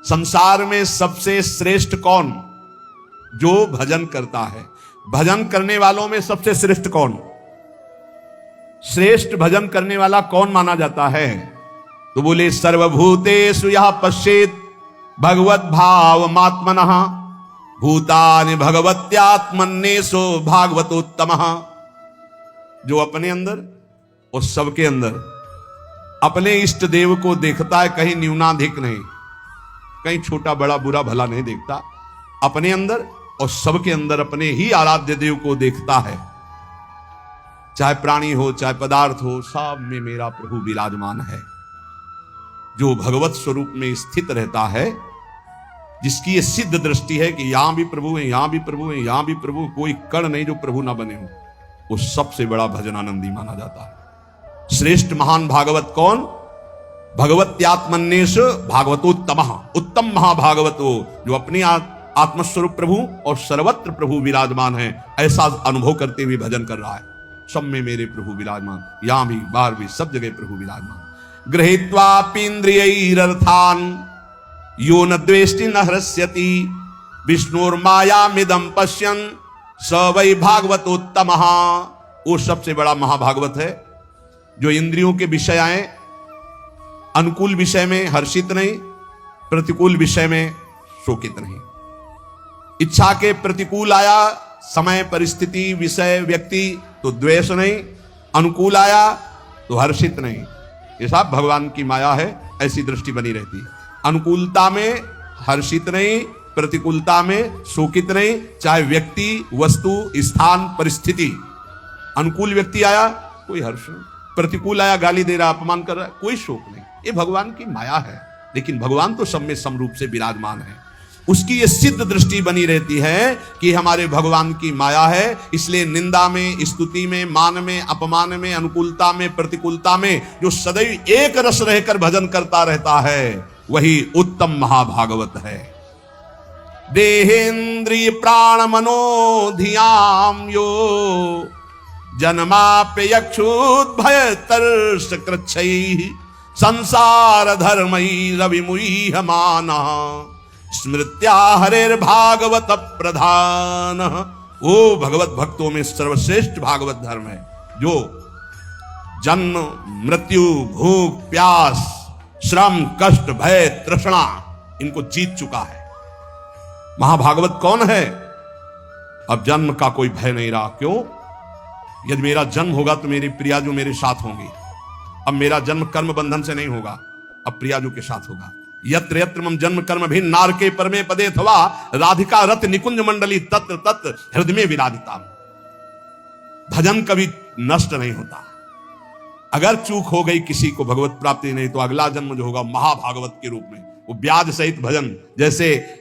संसार में सबसे श्रेष्ठ कौन? जो भजन करता है। भजन करने वालों में सबसे श्रेष्ठ कौन? श्रेष्ठ भजन करने वाला कौन माना जाता है? तो बोले सर्वभूतेषु यः पश्येत् भगवत भाव मात्मनः भूतानि भगवत्यात्मन्येषु भागवतोत्तमः। जो अपने अंदर और सबके अंदर अपने इष्ट देव को देखता है, कहीं न्यूनाधिक नहीं, कहीं छोटा बड़ा बुरा भला नहीं देखता, अपने अंदर और सबके अंदर अपने ही आराध्य देव को देखता है। चाहे प्राणी हो चाहे पदार्थ हो, सब में मेरा प्रभु विराजमान है। जो भगवत स्वरूप में स्थित रहता है, जिसकी ये सिद्ध दृष्टि है कि यहां भी प्रभु है, यहां भी प्रभु है, यहां भी प्रभु, कोई कण नहीं जो प्रभु ना बने हो, वो सबसे बड़ा भजनानंदी माना जाता है। श्रेष्ठ महान भागवत कौन? भगवत्यात्मन्येषु भागवतोत्तमः, उत्तम महाभागवतो, जो अपनी आत्मस्वरूप प्रभु और सर्वत्र प्रभु विराजमान है, ऐसा अनुभव करते हुए भजन कर रहा है। सब में मेरे प्रभु विराजमान, यहां भी बाहर भी सब जगह प्रभु विराजमान। गृहीत्वापीन्द्रियैरर्थान् यो न द्वेष्टि न हृष्यति विष्णुर्मायामिदं पश्यन् स वै भागवतोत्तमः। वो सबसे बड़ा महाभागवत है जो इंद्रियों के विषय आए, अनुकूल विषय में हर्षित नहीं, प्रतिकूल विषय में शोकित नहीं। इच्छा के प्रतिकूल आया, समय परिस्थिति विषय व्यक्ति तो द्वेष नहीं, अनुकूल आया तो हर्षित नहीं। ये सब भगवान की माया है, ऐसी दृष्टि बनी रहती है। अनुकूलता में हर्षित नहीं, प्रतिकूलता में शोकित नहीं, चाहे व्यक्ति वस्तु स्थान परिस्थिति। अनुकूल व्यक्ति आया कोई हर्ष नहीं, प्रतिकूल आया गाली दे रहा अपमान कर रहा है, कोई शोक नहीं। ये भगवान की माया है, लेकिन भगवान तो सब में समरूप से विराजमान है। उसकी ये सिद्ध दृष्टि बनी रहती है कि हमारे भगवान की माया है, इसलिए निंदा में, स्तुति में, मान में, अपमान में, अनुकूलता में, प्रतिकूलता में जो सदैव एक रस रहकर भजन करता रहता है, वही उत्तम महाभागवत है। देहेन्द्रिय प्राण मनो धियाम यो जन्माप्ययक्षुद्भय तर्ष कृच्छैः संसार धर्मैरविमुह्यमानः स्मृत्या हरेर्भागवत प्रधान। वो भगवत भक्तों में सर्वश्रेष्ठ भागवत धर्म है जो जन्म मृत्यु भूख प्यास श्रम कष्ट भय तृष्णा इनको जीत चुका है। महाभागवत कौन है? अब जन्म का कोई भय नहीं रहा। क्यों? यदि मेरा जन्म होगा तो मेरी प्रिया जो मेरे साथ होंगी। अब मेरा जन्म कर्म बंधन से नहीं होगा, अब प्रिया जो के साथ होगा। यत्र यत्र मम जन्म कर्म भिन्न नारके परमे पदे अथवा राधिका रत निकुंज मंडली तत्र तत्र हृदय में विराजिता। भजन कभी नष्ट नहीं होता। अगर चूक हो गई किसी को भगवत प्राप्ति नहीं, तो अगला जन्म जो होगा महाभागवत के रूप में, वो ब्याज सहित भजन। जैसे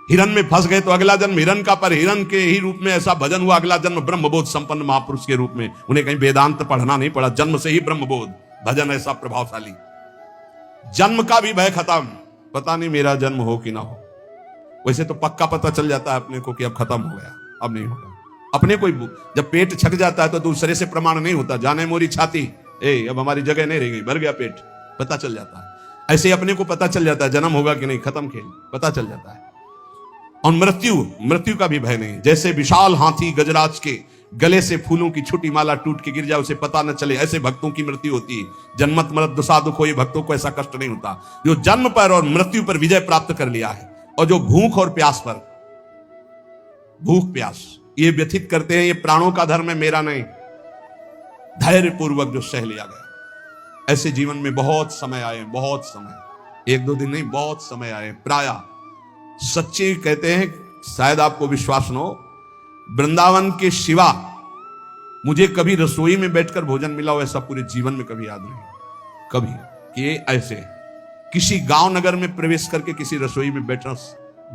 हिरण में फंस गए तो अगला जन्म हिरण का, पर हिरण के ही रूप में ऐसा भजन हुआ, अगला जन्म ब्रह्मबोध संपन्न महापुरुष के रूप में। उन्हें कहीं वेदांत पढ़ना नहीं पड़ा, जन्म से ही ब्रह्मबोध। भजन ऐसा प्रभावशाली। जन्म का भी भय खत्म, पता नहीं मेरा जन्म हो कि ना हो। वैसे तो पक्का पता चल जाता है अपने को कि अब खत्म हो गया, अब नहीं होगा। अपने कोई जब पेट छक जाता है तो दूसरे से प्रमाण नहीं होता, जाने मोरी छाती, अब हमारी जगह नहीं रह गई, भर गया पेट, पता चल जाता है। ऐसे ही अपने को पता चल जाता है जन्म होगा कि नहीं, खत्म खेल, पता चल जाता है। और मृत्यु का भी भय नहीं। जैसे विशाल हाथी गजराज के गले से फूलों की छोटी माला टूट के गिर जाए, उसे पता न चले, ऐसे भक्तों की मृत्यु होती है। जन्मत मरत दुसा दुख हो, ये भक्तों को ऐसा कष्ट नहीं होता जो जन्म पर और मृत्यु पर विजय प्राप्त कर लिया है। और जो भूख और प्यास पर, भूख प्यास ये व्यथित करते हैं, ये प्राणों का धर्म है, मेरा नहीं। धैर्य पूर्वक जो सह लिया गया। ऐसे जीवन में बहुत समय आए, बहुत समय, एक दो दिन नहीं, बहुत समय आए। प्रायः सच्चे कहते हैं, शायद आपको विश्वास न हो, वृंदावन के सिवा मुझे कभी रसोई में बैठकर भोजन मिला हो ऐसा पूरे जीवन में कभी याद नहीं। कभी कि ऐसे किसी गांव नगर में प्रवेश करके किसी रसोई में बैठना,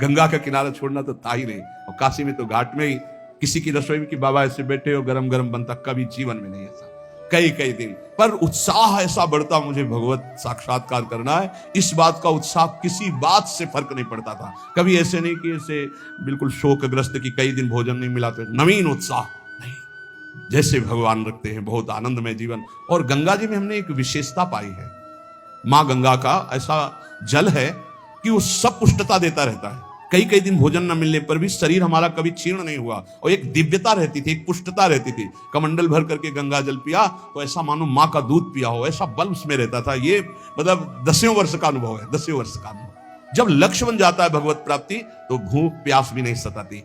गंगा का किनारा छोड़ना तो था ही नहीं। और काशी में तो घाट में ही किसी की रसोई में कि बाबा ऐसे बैठे हो गरम गरम बनता, कभी जीवन में नहीं ऐसा। कई दिन पर उत्साह ऐसा बढ़ता, मुझे भगवत साक्षात्कार करना है, इस बात का उत्साह किसी बात से फर्क नहीं पड़ता था। कभी ऐसे नहीं कि ऐसे बिल्कुल शोकग्रस्त कि कई दिन भोजन नहीं मिला, तो नवीन उत्साह नहीं, जैसे भगवान रखते हैं बहुत आनंदमय जीवन। और गंगा जी में हमने एक विशेषता पाई है, मां गंगा का ऐसा जल है कि वो सब पुष्टता देता रहता है। कई कई दिन भोजन न मिलने पर भी शरीर हमारा कभी क्षीण नहीं हुआ और एक दिव्यता रहती थी, एक पुष्टता रहती थी। कमंडल भर करके गंगा जल पिया तो ऐसा मानो माँ का दूध पिया हो, ऐसा बल उसमें रहता था। ये मतलब 10वें वर्ष का अनुभव है, 10वें वर्ष का अनुभव। जब लक्ष्य बन जाता है भगवत प्राप्ति तो भूख प्यास भी नहीं सताती।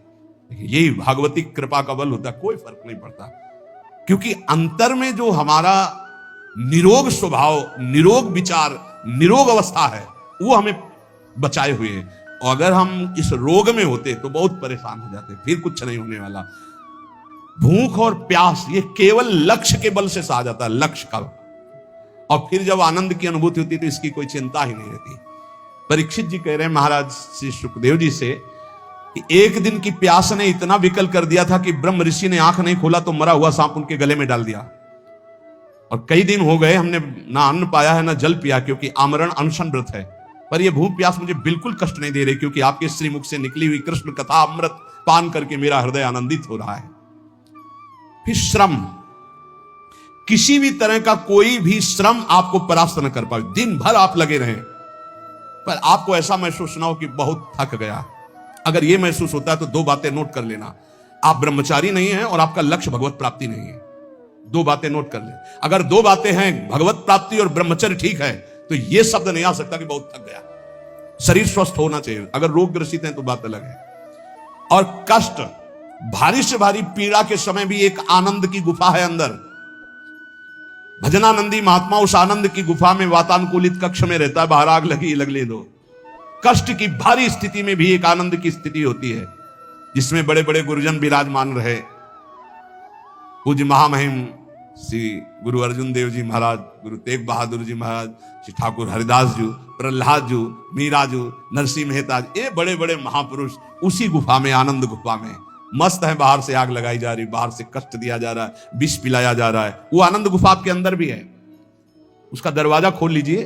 यही भागवती कृपा का बल होता है, कोई फर्क नहीं पड़ता। क्योंकि अंतर में जो हमारा निरोग स्वभाव, निरोग विचार, निरोग अवस्था है वो हमें बचाए हुए है। और अगर हम इस रोग में होते तो बहुत परेशान हो जाते, फिर कुछ नहीं होने वाला। भूख और प्यास ये केवल लक्ष्य के बल से सहा जाता है, लक्ष्य का। और फिर जब आनंद की अनुभूति होती तो इसकी कोई चिंता ही नहीं रहती। परीक्षित जी कह रहे हैं महाराज श्री सुखदेव जी से कि एक दिन की प्यास ने इतना विकल कर दिया था कि ब्रह्म ऋषि ने आंख नहीं खोला तो मरा हुआ सांप उनके गले में डाल दिया। और कई दिन हो गए हमने ना अन्न पाया है ना जल पिया, क्योंकि आमरण अनशन व्रत है। पर यह भूख प्यास मुझे बिल्कुल कष्ट नहीं दे रही, क्योंकि आपके श्रीमुख से निकली हुई कृष्ण कथा अमृत पान करके मेरा हृदय आनंदित हो रहा है। फिर श्रम, किसी भी तरह का कोई भी श्रम आपको परास्त न कर पाए। दिन भर आप लगे रहें पर आपको ऐसा महसूस ना हो कि बहुत थक गया। अगर यह महसूस होता है तो दो बातें नोट कर लेना, आप ब्रह्मचारी नहीं हैं और आपका लक्ष्य भगवत प्राप्ति नहीं है। दो बातें नोट कर ले। अगर दो बातें हैं, भगवत प्राप्ति और ब्रह्मचर्य ठीक है, तो यह शब्द नहीं आ सकता कि बहुत थक गया। शरीर स्वस्थ होना चाहिए। अगर रोग ग्रसित है तो बात अलग है। और कष्ट, भारी से भारी पीड़ा के समय भी एक आनंद की गुफा है अंदर। भजनानंदी महात्मा उस आनंद की गुफा में वातानुकूलित कक्ष में रहता है, बाहर आग लगी लगने दो। कष्ट की भारी स्थिति में भी एक आनंद की स्थिति होती है, जिसमें बड़े बड़े गुरुजन विराजमान रहे। पूज्य महामहिम श्री गुरु अर्जुन देव जी महाराज, गुरु तेग बहादुर जी महाराज, श्री ठाकुर हरिदास जी, प्रहलाद जी, मीरा जी, नरसिंह मेहता जी, ये बड़े बड़े महापुरुष उसी गुफा में, आनंद गुफा में मस्त है। बाहर से आग लगाई जा रही, बाहर से कष्ट दिया जा रहा है, विष पिलाया जा रहा है। वो आनंद गुफा आपके अंदर भी है। उसका दरवाजा खोल लीजिए।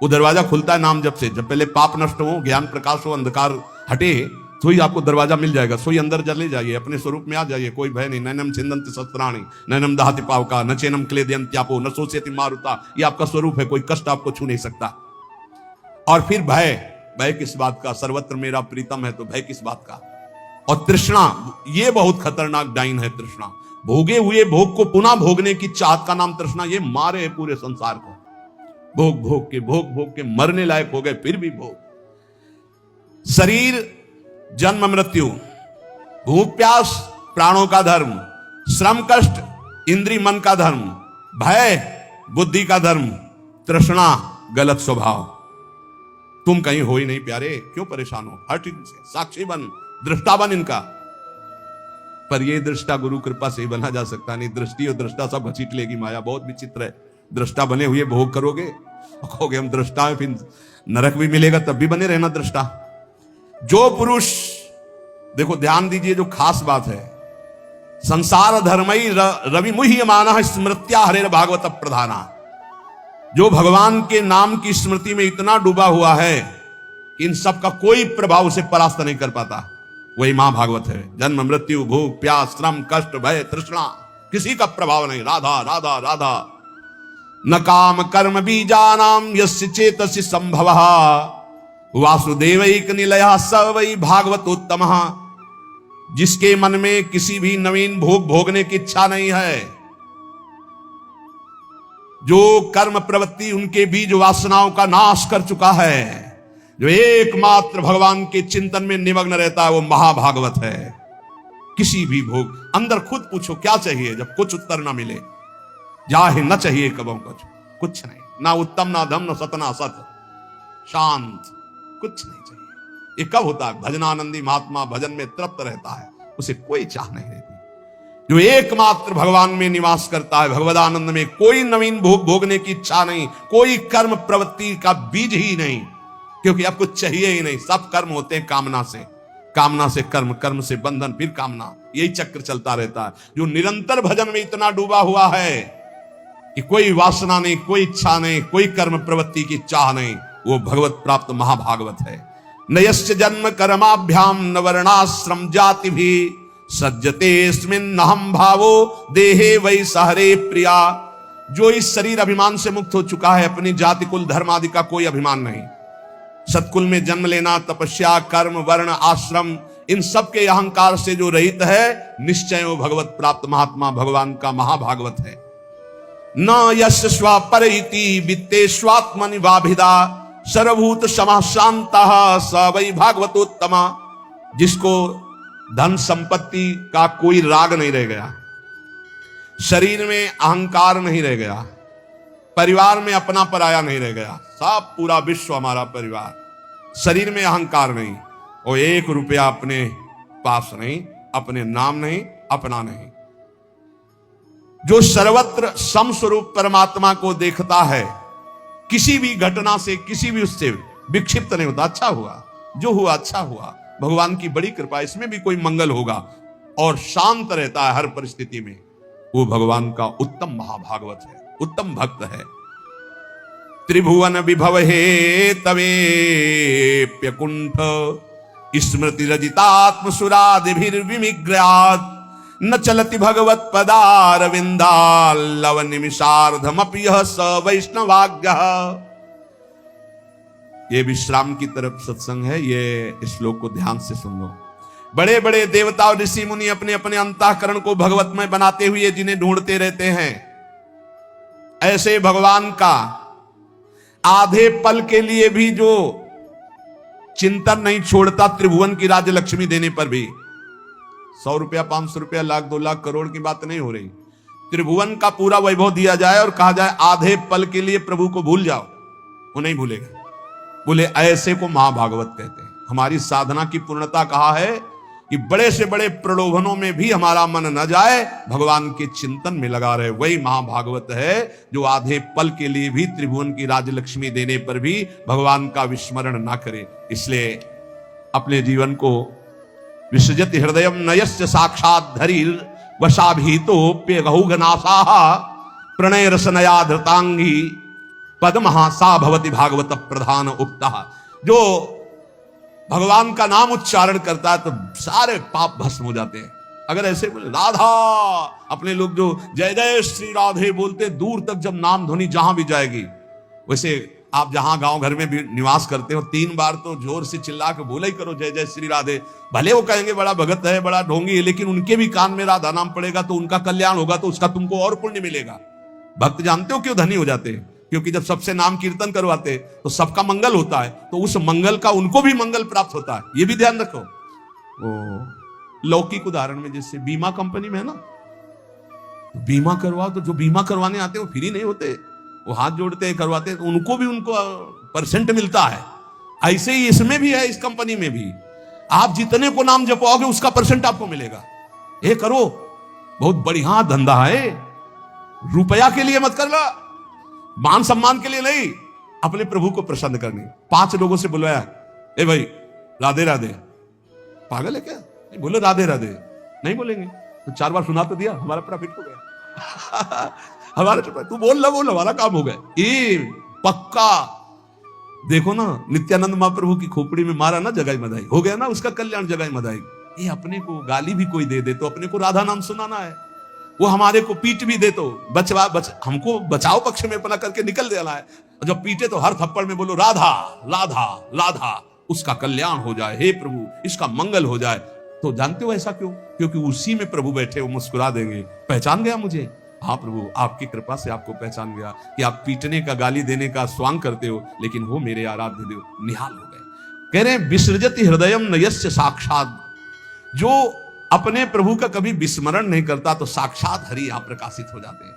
वो दरवाजा खुलता है नाम जप से। जब पहले पाप नष्ट हो, ज्ञान प्रकाश हो, अंधकार हटे, तो ही आपको दरवाजा मिल जाएगा। सोई अंदर चले जाइए, अपने स्वरूप में आ जाइए। कोई भय नहीं। नैनम छिंदन्ति शस्त्राणि नैनम दहति पावका न चैनम क्लेदयन्त्यापो न शोष्यति मारुता। ये आपका स्वरूप है, कोई कष्ट आपको छू नहीं सकता। और फिर भय, भय किस बात का? सर्वत्र मेरा प्रीतम है, तो भय किस बात का? और तृष्णा, ये बहुत खतरनाक डाइन है तृष्णा। भोगे हुए भोग को पुनः भोगने की चाहत का नाम तृष्णा। ये मारे है पूरे संसार को। भोग भोग के मरने लायक हो गए, फिर भी भोग। शरीर जन्म मृत्यु, भूख प्यास प्राणों का धर्म, श्रम कष्ट इंद्री मन का धर्म, भय बुद्धि का धर्म, तृष्णा गलत स्वभाव। तुम कहीं हो ही नहीं प्यारे, क्यों परेशान हो? हट इनसे, साक्षी बन, दृष्टा बन इनका। पर यह दृष्टा गुरु कृपा से ही बना जा सकता नहीं। दृष्टि और दृष्टा सब घसीट लेगी माया। बहुत विचित्र है। दृष्टा बने हुए भोग करोगे और कहोगे हम दृष्टा हैं, फिर नरक भी मिलेगा तब भी बने रहना दृष्टा। जो पुरुष, देखो ध्यान दीजिए, जो खास बात है, संसार धर्मई रवि मुह्यमानः स्मृत्या हरेर भागवत प्रधाना। जो भगवान के नाम की स्मृति में इतना डूबा हुआ है, इन सब का कोई प्रभाव उसे परास्त नहीं कर पाता, वही मां भागवत है। जन्म मृत्यु भूख प्यास श्रम कष्ट भय तृष्णा, किसी का प्रभाव नहीं। राधा राधा राधा। न काम कर्म बीजानाम यस्य चेतसि संभवः वासुदेवैक निलयः स वै भागवतोत्तमः। जिसके मन में किसी भी नवीन भोग भोगने की इच्छा नहीं है, जो कर्म प्रवृत्ति उनके बीज वासनाओं का नाश कर चुका है, जो एकमात्र भगवान के चिंतन में निमग्न रहता है, वो महाभागवत है। किसी भी भोग, अंदर खुद पूछो क्या चाहिए, जब कुछ उत्तर ना मिले, जाहे न चाहिए कबों कुछ नहीं, ना उत्तम ना धम न सत ना सत, शांत, कुछ नहीं चाहिए। ये कब होता है? भजनानंदी महात्मा भजन में तृप्त रहता है, उसे कोई चाह नहीं रहती। जो एकमात्र भगवान में निवास करता है, भगवदानंद में, कोई नवीन भोग भोगने की इच्छा नहीं, कोई कर्म प्रवृत्ति का बीज ही नहीं, क्योंकि अब कुछ चाहिए ही नहीं। सब कर्म होते हैं कामना से, कामना से कर्म, कर्म से बंधन, फिर कामना, यही चक्र चलता रहता है। जो निरंतर भजन में इतना डूबा हुआ है कि कोई वासना नहीं, कोई इच्छा नहीं, कोई कर्म प्रवृत्ति की चाह नहीं, वो भगवत प्राप्त महाभागवत है। नयस्य जन्म कर्माभ्याम न वर्णाश्रम जाति भी सज्जते स्मिन् अहम भावो देहे वै सहरे प्रिया। जो इस शरीर अभिमान से मुक्त हो चुका है, अपनी जाति कुल धर्म आदि का कोई अभिमान नहीं, सत्कुल में जन्म लेना, तपस्या, कर्म, वर्ण, आश्रम, इन सब के अहंकार से जो रहित है, निश्चय वो भगवत प्राप्त महात्मा भगवान का महाभागवत है। न यश स्वपरिति वित्तेष्वात्मनि वाभिदा सर्वभूत समाः शान्तः स वै भागवतोत्तमा। जिसको धन संपत्ति का कोई राग नहीं रह गया, शरीर में अहंकार नहीं रह गया, परिवार में अपना पराया नहीं रह गया, सब पूरा विश्व हमारा परिवार, शरीर में अहंकार नहीं, और 1 रुपया अपने पास नहीं, अपने नाम नहीं, अपना नहीं, जो सर्वत्र समस्वरूप परमात्मा को देखता है, किसी भी घटना से, किसी भी उससे विक्षिप्त नहीं होता। अच्छा हुआ, जो हुआ अच्छा हुआ, भगवान की बड़ी कृपा, इसमें भी कोई मंगल होगा, और शांत रहता है हर परिस्थिति में, वो भगवान का उत्तम महाभागवत है, उत्तम भक्त है। त्रिभुवन विभव हे तवेप्यकुंठ स्मृति रजितात्म सुरादिभिर्विमिग्रयात् न चलति भगवत पदारविंदाल्लव निमिषार्धमपि यः स वैष्णवाज्ञः। ये विश्राम की तरफ सत्संग है, ये श्लोक को ध्यान से सुन लो। बड़े बड़े देवता और ऋषि मुनि अपने अपने अंतःकरण को भगवतमय बनाते हुए जिन्हें ढूंढते रहते हैं, ऐसे भगवान का आधे पल के लिए भी जो चिंतन नहीं छोड़ता, त्रिभुवन की राज्य लक्ष्मी देने पर भी, 100 रुपया, 500 रुपया, लाख, 2 लाख, करोड़ की बात नहीं हो रही, त्रिभुवन का पूरा वैभव दिया जाए और कहा जाए आधे पल के लिए प्रभु को भूल जाओ, वो नहीं भूलेगा। बोले ऐसे को महाभागवत कहते हैं। हमारी साधना की पूर्णता कहा है कि बड़े से बड़े प्रलोभनों में भी हमारा मन न जाए, भगवान के चिंतन में लगा रहे, वही महाभागवत है जो आधे पल के लिए भी त्रिभुवन की राजलक्ष्मी देने पर भी भगवान का विस्मरण ना करे। इसलिए अपने जीवन को विसृजति हृदयम नयस्य साक्षात धरीर वशाभीतोप्यगहुघनासाः प्रणय रसनया धृतांगी पद्महा सा भवति भागवत प्रधान उक्तः। जो भगवान का नाम उच्चारण करता है तो सारे पाप भस्म हो जाते हैं। अगर ऐसे बोले राधा, अपने लोग जो जय जय श्री राधे बोलते, दूर तक जब नाम ध्वनि जहां भी जाएगी, वैसे आप जहां गांव घर में भी निवास करते हो 3 बार तो जोर से चिल्ला के बोला ही करो जय जय श्री राधे। भले वो कहेंगे बड़ा भगत है, बड़ा ढोंगी है, लेकिन उनके भी कान में राधा नाम पड़ेगा तो उनका कल्याण होगा, तो उसका तुमको और पुण्य मिलेगा। भक्त जानते हो क्यों धनी हो जाते हैं? क्योंकि जब सबसे नाम कीर्तन करवाते तो सबका मंगल होता है, तो उस मंगल का उनको भी मंगल प्राप्त होता है। ये भी ध्यान रखो। लौकिक उदाहरण में जैसे बीमा कंपनी में है ना, तो बीमा करवाओ तो जो बीमा करवाने आते हैं वो फ्री नहीं होते, वो हाथ जोड़ते हैं, करवाते हैं, तो उनको भी उनको परसेंट मिलता है। ऐसे ही इसमें भी है, इस कंपनी में भी आप जितने को नाम जपवाओगे उसका परसेंट आपको मिलेगा। ये करो, बहुत बढ़िया धंधा है। रुपया के लिए मत कर लो, मान सम्मान के लिए नहीं, अपने प्रभु को प्रसन्न करने। 5 लोगों से बुलवाया, ए भाई राधे राधे। पागल है क्या? नहीं बोले राधे राधे, नहीं बोलेंगे तो 4 बार सुना तो दिया, हमारा प्रॉफिट हो गया। हमारा तू बोल ला, बोल हमारा काम हो गया। ये पक्का देखो ना, नित्यानंद महाप्रभु की खोपड़ी में मारा ना जगाई मदाई, हो गया ना उसका कल्याण जगाई मदाई। ये अपने को गाली भी कोई दे तो अपने को राधा नाम सुनाना है, वो हमारे को पीट भी दे तो हमको बचाव पक्ष में अपना करके निकल देना है। जब पीटे तो हर थप्पड़ में बोलो राधा राधा राधा, उसका कल्याण हो जाए, हे प्रभु इसका मंगल हो जाए। तो जानते हो ऐसा क्यों? क्योंकि उसी में प्रभु बैठे, वो मुस्कुरा देंगे, पहचान गया मुझे, हाँ प्रभु आपकी कृपा से आपको पहचान गया कि आप पीटने का, गाली देने का स्वांग करते हो, लेकिन वो मेरे आराध्य देव। निहाल हो गए। कह रहे हैं विसृजति हृदयम नयस्य साक्षात। जो अपने प्रभु का कभी विस्मरण नहीं करता तो साक्षात हरि यहां प्रकाशित हो जाते हैं।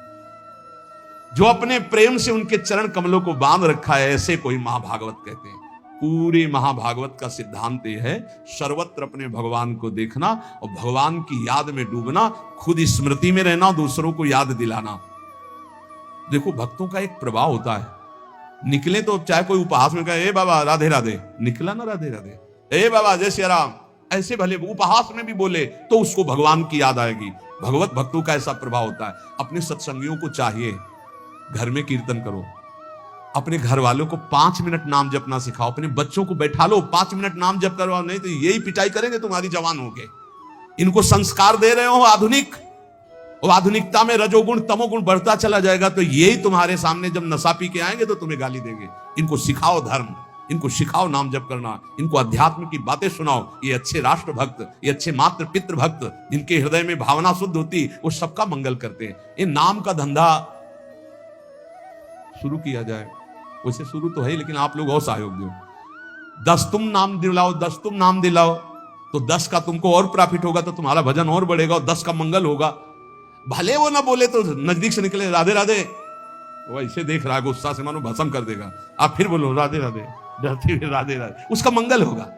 जो अपने प्रेम से उनके चरण कमलों को बांध रखा है, ऐसे कोई महाभागवत कहते हैं। पूरे महाभागवत का सिद्धांत यह है, सर्वत्र अपने भगवान को देखना और भगवान की याद में डूबना, खुद स्मृति में रहना, दूसरों को याद दिलाना। देखो भक्तों का एक प्रभाव होता है, निकले तो चाहे कोई उपहास में कहे ए बाबा राधे राधे, निकला ना राधे राधे, ए बाबा जय श्री राम, ऐसे भले उपहास में भी बोले तो उसको भगवान की याद आएगी। भगवत भक्तों का ऐसा प्रभाव होता है। अपने सत्संगियों को चाहिए घर में कीर्तन करो, अपने घर वालों को 5 मिनट नाम जपना सिखाओ, अपने बच्चों को बैठा लो 5 मिनट नाम जप करवाओ, नहीं तो यही पिटाई करेंगे तुम्हारी जवान होके। इनको संस्कार दे रहे हो आधुनिक, और आधुनिकता में रजोगुण तमोगुण बढ़ता चला जाएगा, तो यही तुम्हारे सामने जब नशा पी के आएंगे तो तुम्हें गाली देंगे। इनको सिखाओ धर्म, इनको सिखाओ नाम जप करना, इनको अध्यात्म की बातें सुनाओ। ये अच्छे राष्ट्र भक्त, ये अच्छे मातृ पितृ भक्त, जिनके हृदय में भावना शुद्ध होती, वो सबका मंगल करते हैं। ये नाम का धंधा शुरू किया जाए, वैसे शुरू तो है, लेकिन आप लोग और सहयोग दो। 10 तुम नाम दिलाओ, 10 तुम नाम दिलाओ, तो 10 का तुमको और प्रॉफिट होगा, तो तुम्हारा भजन और बढ़ेगा और 10 का मंगल होगा। भले वो ना बोले तो नजदीक से निकले राधे राधे, वो ऐसे देख रहा है गुस्सा से मानो भस्म कर देगा। आप फिर बोलो राधे राधे, डरते हुए राधे राधे, उसका मंगल होगा।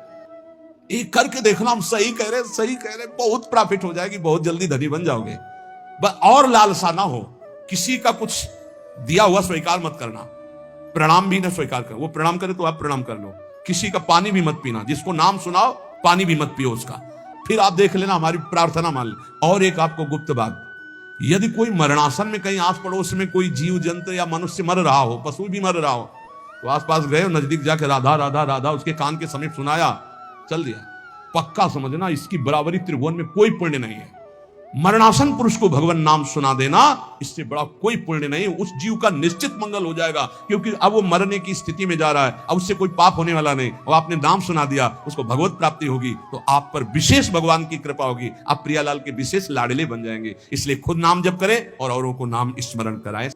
एक करके देखना, हम सही कह रहे, सही कह रहे, बहुत प्रॉफिट हो जाएगी, बहुत जल्दी धनी बन जाओगे। बस और लालसा ना हो, किसी का कुछ दिया हुआ स्वीकार मत करना, प्रणाम भी ना स्वीकार कर। वो प्रणाम करे तो आप प्रणाम कर लो। किसी का पानी भी मत पीना, जिसको नाम सुनाओ पानी भी मत पियो उसका। फिर आप देख लेना, हमारी प्रार्थना मान ले। और एक आपको गुप्त बात, यदि कोई मरणासन में कहीं आस पड़ोस में कोई जीव जंतु या मनुष्य मर रहा हो, पशु भी मर रहा हो, तो आसपास गए, नजदीक जाके राधा राधा राधा उसके कान के समीप सुनाया, चल दिया, पक्का समझना इसकी बराबरी त्रिभुवन में कोई पुण्य नहीं है। मरणासन पुरुष को भगवान नाम सुना देना, इससे बड़ा कोई पुण्य नहीं। उस जीव का निश्चित मंगल हो जाएगा, क्योंकि अब वो मरने की स्थिति में जा रहा है, अब उससे कोई पाप होने वाला नहीं। और आपने नाम सुना दिया, उसको भगवत प्राप्ति होगी, तो आप पर विशेष भगवान की कृपा होगी, आप प्रियालाल के विशेष लाडले बन जाएंगे। इसलिए खुद नाम जप करें और औरों को नाम स्मरण कराएं।